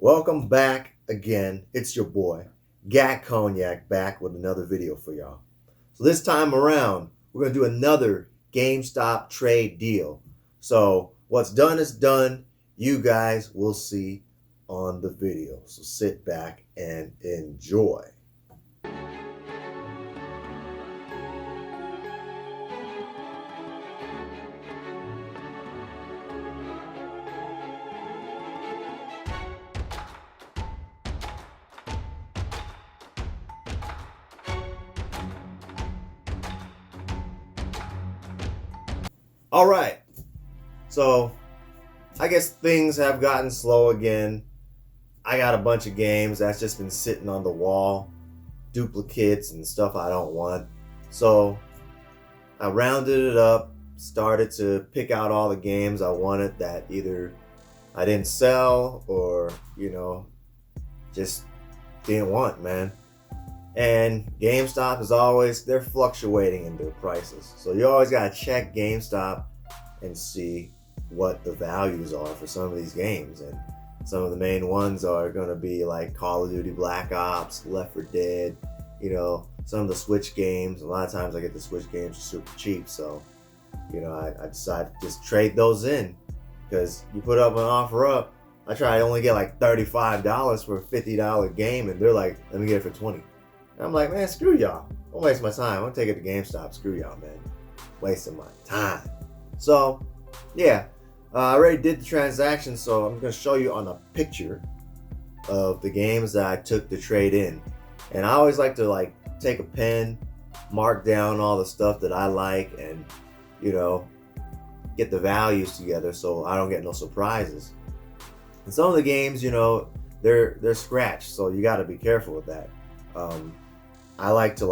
Welcome back again. It's your boy, Gackt Cognac, back with another video for y'all. So this time around, we're going to do another GameStop trade deal. So what's done is done. You guys will see on the video. So sit back and enjoy. All right, so I guess things have gotten slow again. I got a bunch of games that's just been sitting on the wall, duplicates and stuff I don't want. So I rounded it up, started to pick out all the games I wanted that either I didn't sell or, just didn't want, man. And GameStop is always, they're fluctuating in their prices. So you always got to check GameStop and see what the values are for some of these games. And some of the main ones are going to be like Call of Duty Black Ops, Left 4 Dead, some of the Switch games. A lot of times I get the Switch games for super cheap. So, I decided to just trade those in because you put up an offer up. I try to only get like $35 for a $50 game, and they're like, let me get it for 20. And I'm like, man, screw y'all. Don't waste my time. I'm gonna take it to GameStop. Screw y'all, man. Wasting my time. So, yeah, I already did the transaction, so I'm gonna show you on a picture of the games that I took to trade in. And I always like to take a pen, mark down all the stuff that I like, and get the values together so I don't get no surprises. And some of the games, they're scratched, so you got to be careful with that. I like to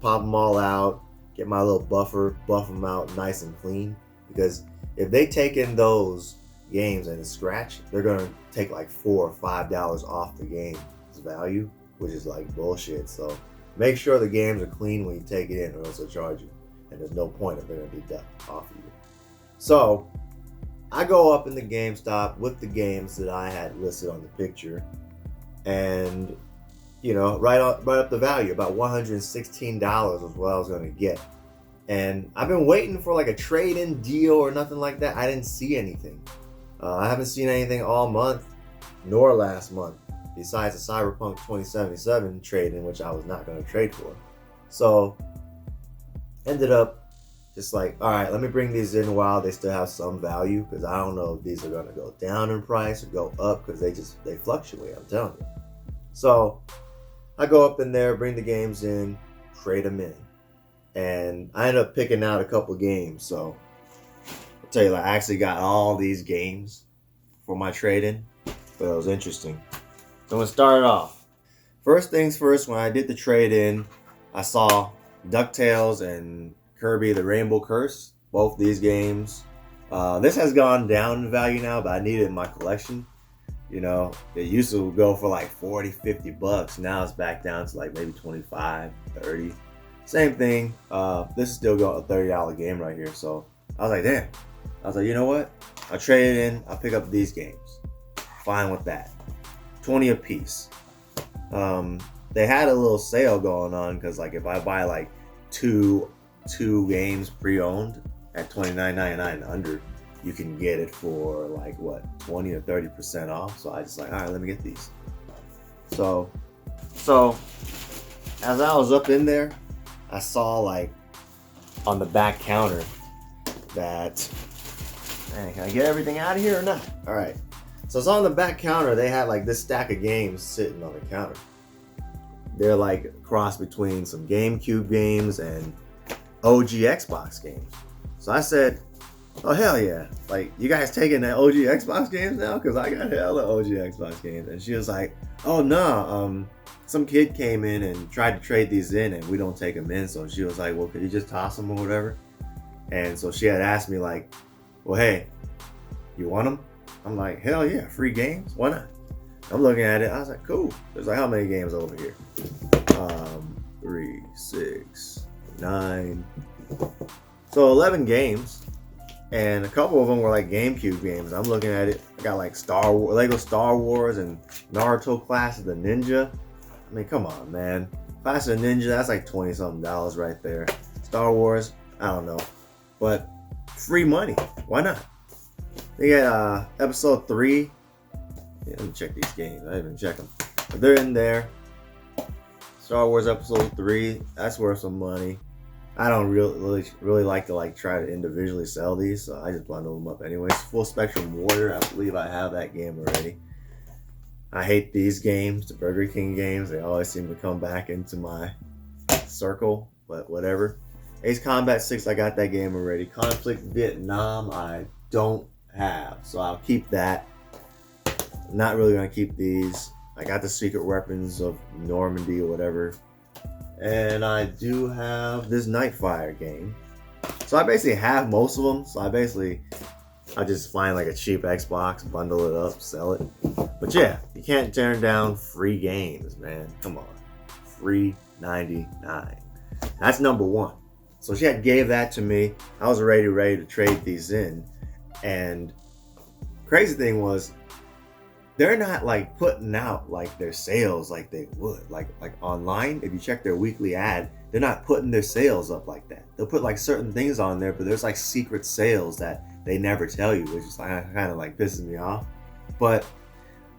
pop them all out, get my little buffer, buff them out nice and clean, because if they take in those games and it's scratch, they're gonna take like $4 or $5 off the game's value, which is like bullshit. So make sure the games are clean when you take it in, or else they'll charge you, and there's no point if they're gonna deduct off of you. So I go up in the GameStop with the games that I had listed on the picture, and right up the value, about $116 was what I was going to get. And I've been waiting for a trade-in deal or nothing like that. I didn't see anything. I haven't seen anything all month, nor last month, besides the Cyberpunk 2077 trade-in, which I was not going to trade for. So ended up just all right, let me bring these in while they still have some value, because I don't know if these are going to go down in price or go up, because they fluctuate, I'm telling you. So I go up in there, bring the games in, trade them in. And I ended up picking out a couple games. So I'll tell you, I actually got all these games for my trade-in. But it was interesting. So I'm going to start it off. First things first, when I did the trade-in, I saw DuckTales and Kirby the Rainbow Curse. Both these games. This has gone down in value now, but I need it in my collection. It used to go for $40-50. Now it's back down to maybe $25-30. Same thing. This is still got a $30 game right here. So I was like, damn. I was like, you know what? I'll trade it in. I'll pick up these games. Fine with that. 20 a piece. They had a little sale going on because if I buy two games pre-owned at $29.99 and under, you can get it for 20 or 30% off. So I just all right, let me get these. So as I was up in there, I saw on the back counter that, man, can I get everything out of here or not? All right. So it's on the back counter. They had this stack of games sitting on the counter. They're a cross between some GameCube games and OG Xbox games. So I said, oh, hell yeah. You guys taking the OG Xbox games now? Because I got hella OG Xbox games. And she was like, oh, no. Some kid came in and tried to trade these in, and we don't take them in. So she was like, well, could you just toss them or whatever? And so she had asked me well, hey, you want them? I'm like, hell yeah, free games? Why not? I'm looking at it. I was like, cool. There's how many games over here? 3, 6, 9. So 11 games. And a couple of them were like GameCube games. I'm looking at it. I got like Lego Star Wars and Naruto Clash of the Ninja. I mean, come on, man. Clash of the Ninja, that's like $20-something right there. Star Wars, I don't know. But free money. Why not? They got episode 3. Yeah, let me check these games. I didn't even check them. But they're in there. Star Wars episode 3. That's worth some money. I don't really like to try to individually sell these, so I just bundle them up anyways. Full Spectrum Warrior, I believe I have that game already. I hate these games, the Burger King games. They always seem to come back into my circle, but whatever. Ace Combat 6, I got that game already. Conflict Vietnam, I don't have, so I'll keep that. I'm not really going to keep these. I got the Secret Weapons of Normandy or whatever. And I do have this Nightfire game. So I basically have most of them. So I just find like a cheap Xbox, bundle it up, sell it. But yeah, you can't turn down free games, man. Come on. Free 99. That's number one. So she gave that to me. I was ready to trade these in. And crazy thing was, they're not like putting out like their sales like they would. Like online, if you check their weekly ad, they're not putting their sales up like that. They'll put like certain things on there, but there's like secret sales that they never tell you, which is kind of like pisses me off. But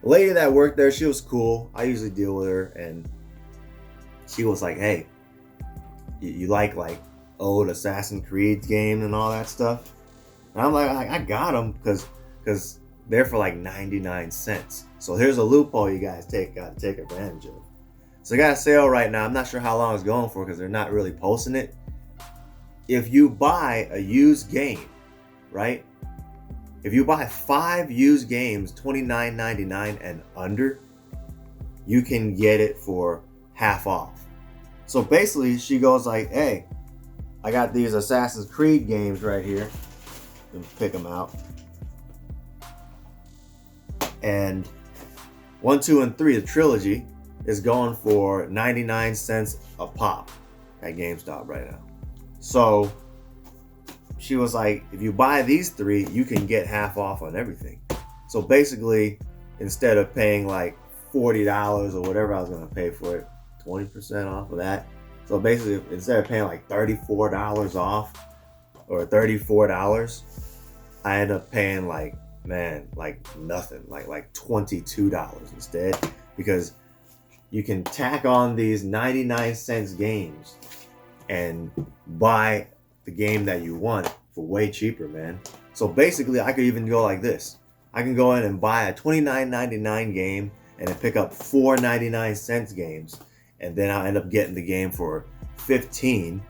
the lady that worked there, she was cool. I usually deal with her, and she was like, "Hey, you like old Assassin's Creed games and all that stuff?" And I'm like, I got them because they're for like 99 cents. So here's a loophole you guys gotta take advantage of. So I got a sale right now. I'm not sure how long it's going for because they're not really posting it. If you buy a used game, right? If you buy 5 used games, $29.99 and under, you can get it for half off. So basically, she goes like, "Hey, I got these Assassin's Creed games right here." Let me pick them out. And 1, 2, and 3, the trilogy, is going for 99 cents a pop at GameStop right now. So she was like, if you buy these 3, you can get half off on everything. So basically, instead of paying like $40 or whatever I was going to pay for it, 20% off of that. So basically, instead of paying like $34 off or $34, I end up paying like nothing, like $22 instead, because you can tack on these 99 cents games and buy the game that you want for way cheaper, man. So basically, I could even go like this. I can go in and buy a $29.99 game and then pick up 4 99-cent games, and then I'll end up getting the game for $15,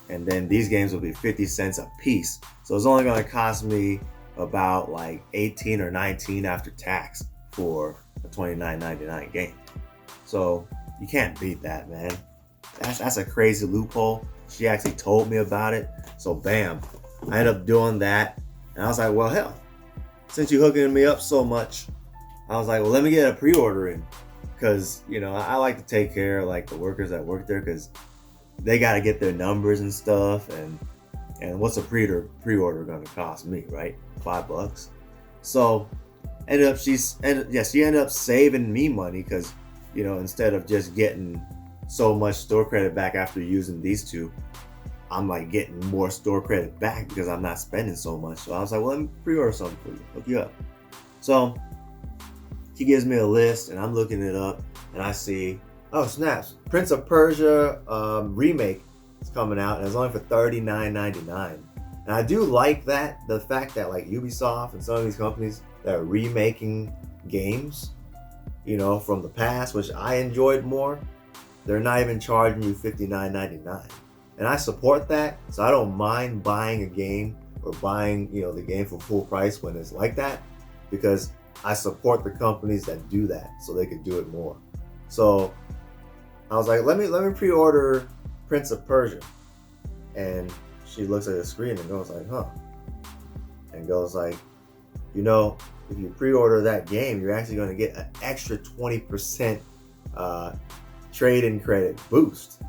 and then these games will be 50 cents a piece. So it's only going to cost me about like 18 or 19 after tax for a $29.99 game. So you can't beat that, man. That's a crazy loophole. She actually told me about it. So bam, I ended up doing that. And I was like, well, hell, since you're hooking me up so much, I was like, well, let me get a pre-order in. Because, I like to take care of like the workers that work there, because they got to get their numbers and stuff. And what's a pre-order going to cost me, right? $5. So she ended up saving me money, because instead of just getting so much store credit back after using these 2, I'm like getting more store credit back because I'm not spending so much. So I was like, well, let me pre-order something for you, hook you up. So she gives me a list and I'm looking it up, and I see, oh snaps, Prince of Persia remake is coming out, and it's only for $39.99. And I do like the fact that like Ubisoft and some of these companies that are remaking games, from the past, which I enjoyed more, they're not even charging you $59.99. And I support that, so I don't mind buying a game or buying, the game for full price when it's like that, because I support the companies that do that so they can do it more. So I was like, let me pre-order Prince of Persia. And she looks at the screen and goes like, huh. And goes like, if you pre-order that game, you're actually going to get an extra 20% trade-in credit boost.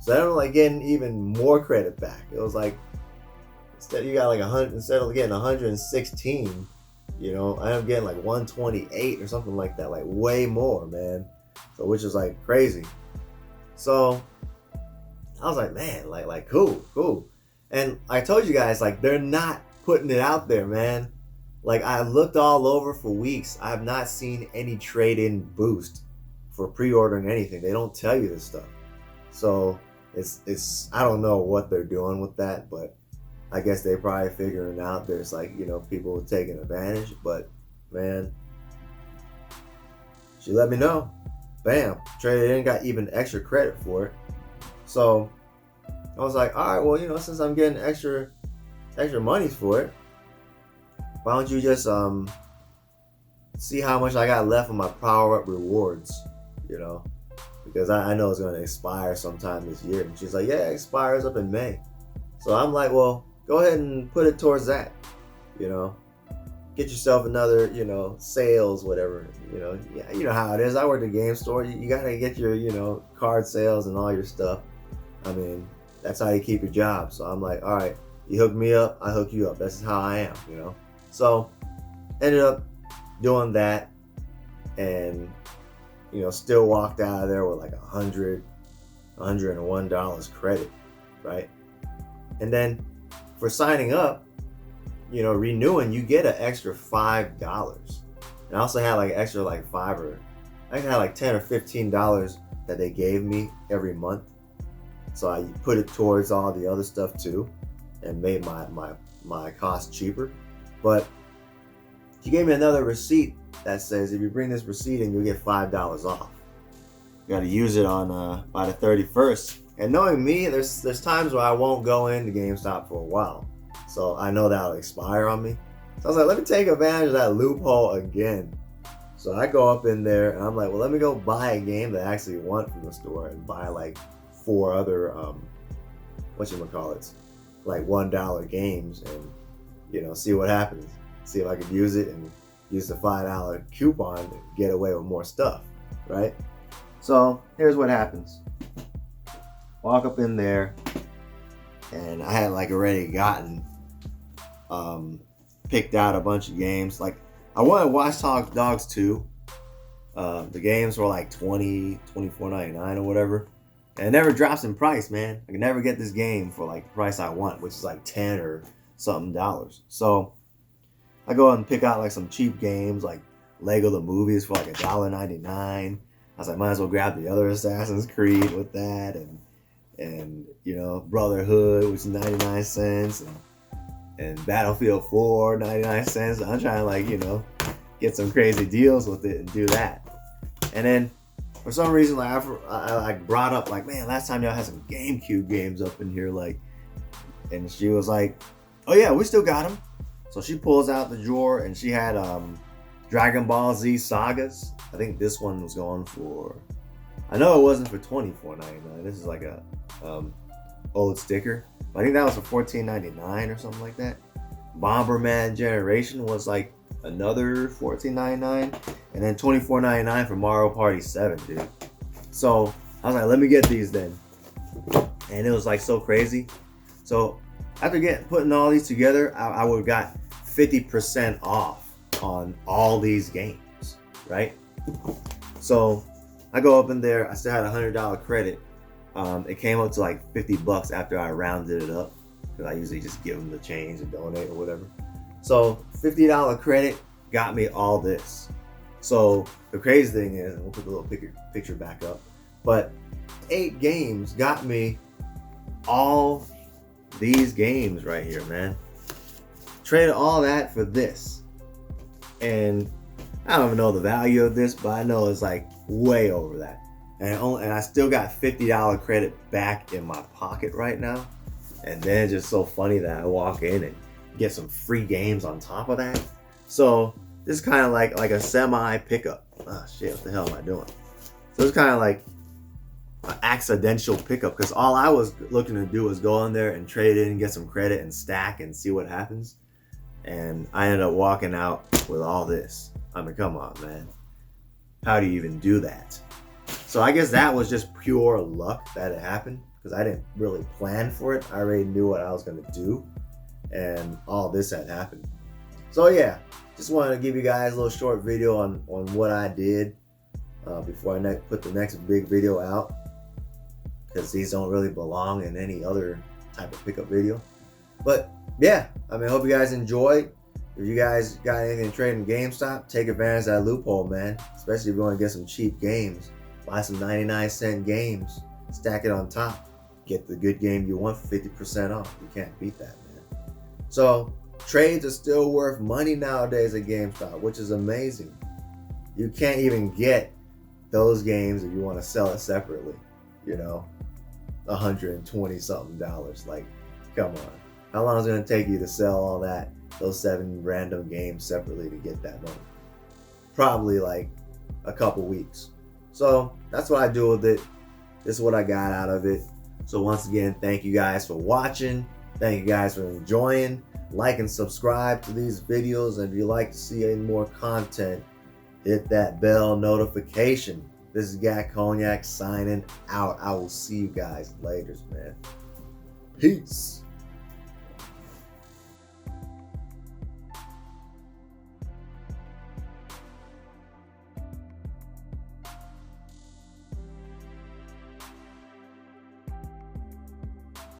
So I'm like getting even more credit back. It was like instead you got like 100, instead of getting 116, you know, I ended up getting like 128 or something like that, like way more, man. So which is like crazy. So I was like, man, like cool. And I told you guys, like, they're not putting it out there, man. Like, I looked all over for weeks. I have not seen any trade-in boost for pre-ordering anything. They don't tell you this stuff. So it's I don't know what they're doing with that, but I guess they probably figuring out there's like, you know, people taking advantage. But man, she let me know. Bam, traded in, got even extra credit for it. So I was like, all right, well, you know, since I'm getting extra monies for it, why don't you just see how much I got left on my power up rewards, you know, because I know it's going to expire sometime this year. And she's like, yeah, it expires up in May. So I'm like, well, go ahead and put it towards that, you know, get yourself another, you know, sales, whatever, you know. Yeah, you know how it is. I work at a game store. You got to get your, you know, card sales and all your stuff. I mean, that's how you keep your job. So I'm like, all right, you hook me up, I hook you up. That's how I am, you know. So ended up doing that, and you know, still walked out of there with like $101 credit, right? And then for signing up, you know, renewing, you get an extra $5. And I also had like extra like $5 or I had like $10 or $15 that they gave me every month. So I put it towards all the other stuff too, and made my cost cheaper. But she gave me another receipt that says if you bring this receipt in, you'll get $5 off. You got to use it on by the 31st. And knowing me, there's times where I won't go into GameStop for a while, so I know that'll expire on me. So I was like, let me take advantage of that loophole again. So I go up in there and I'm like, well, let me go buy a game that I actually want from the store and buy like 4 other whatchamacallits, like $1 games, and you know, see what happens. See if I could use it and use the $5 coupon to get away with more stuff, right? So here's what happens. Walk up in there, and I had like already gotten picked out a bunch of games. Like I wanted Watch Dogs 2. The games were like $24.99 or whatever. And it never drops in price, man. I can never get this game for like the price I want, which is like 10 or something dollars. So I go out and pick out like some cheap games like Lego the Movies for like $1.99. I was like, might as well grab the other Assassin's Creed with that, and you know, Brotherhood, which is 99 cents, and Battlefield 4, 99 cents. I'm trying to like, you know, get some crazy deals with it and do that. And then for some reason, like I like brought up like, man, last time y'all had some GameCube games up in here, like, and she was like, oh yeah, we still got them. So she pulls out the drawer and she had Dragon Ball Z Sagas. I think this one was going for, I know it wasn't for $24.99. This is like a old sticker. I think that was for $14.99 or something like that. Bomberman Generation was like another $14.99, and then $24.99 for Mario Party 7, dude. So I was like, let me get these then. And it was like so crazy. So after putting all these together, I would have got 50% off on all these games, right? So I go up in there, I still had $100 credit. It came up to like $50 after I rounded it up, because I usually just give them the change and donate or whatever. So $50 credit got me all this. So the crazy thing is, we'll put the little picture back up, but 8 games got me all these games right here, man. Traded all that for this. And I don't even know the value of this, but I know it's like way over that. And I still got $50 credit back in my pocket right now. And then it's just so funny that I walk in and get some free games on top of that. So this is kind of like a semi pickup. Oh shit, what the hell am I doing? So it's kind of like an accidental pickup, because all I was looking to do was go in there and trade in, get some credit and stack and see what happens. And I ended up walking out with all this. I mean, come on, man. How do you even do that? So I guess that was just pure luck that it happened, because I didn't really plan for it. I already knew what I was going to do. and all this had happened. So yeah, just wanted to give you guys a little short video on what I did before I put the next big video out, because these don't really belong in any other type of pickup video. But yeah, I mean, I hope you guys enjoyed. If you guys got anything to trade in GameStop, take advantage of that loophole, man. Especially if you want to get some cheap games. Buy some 99-cent games, stack it on top, get the good game you want for 50% off. You can't beat that, man. So trades are still worth money nowadays at GameStop, which is amazing. You can't even get those games if you want to sell it separately, you know, $120 something. Like, come on. How long is it going to take you to sell all those 7 random games separately to get that money? Probably like a couple weeks. So that's what I do with it. This is what I got out of it. So once again, thank you guys for watching. Thank you guys for enjoying. Like and subscribe to these videos. And if you like to see any more content, hit that bell notification. This is Gackt Cognac signing out. I will see you guys later, man. Peace.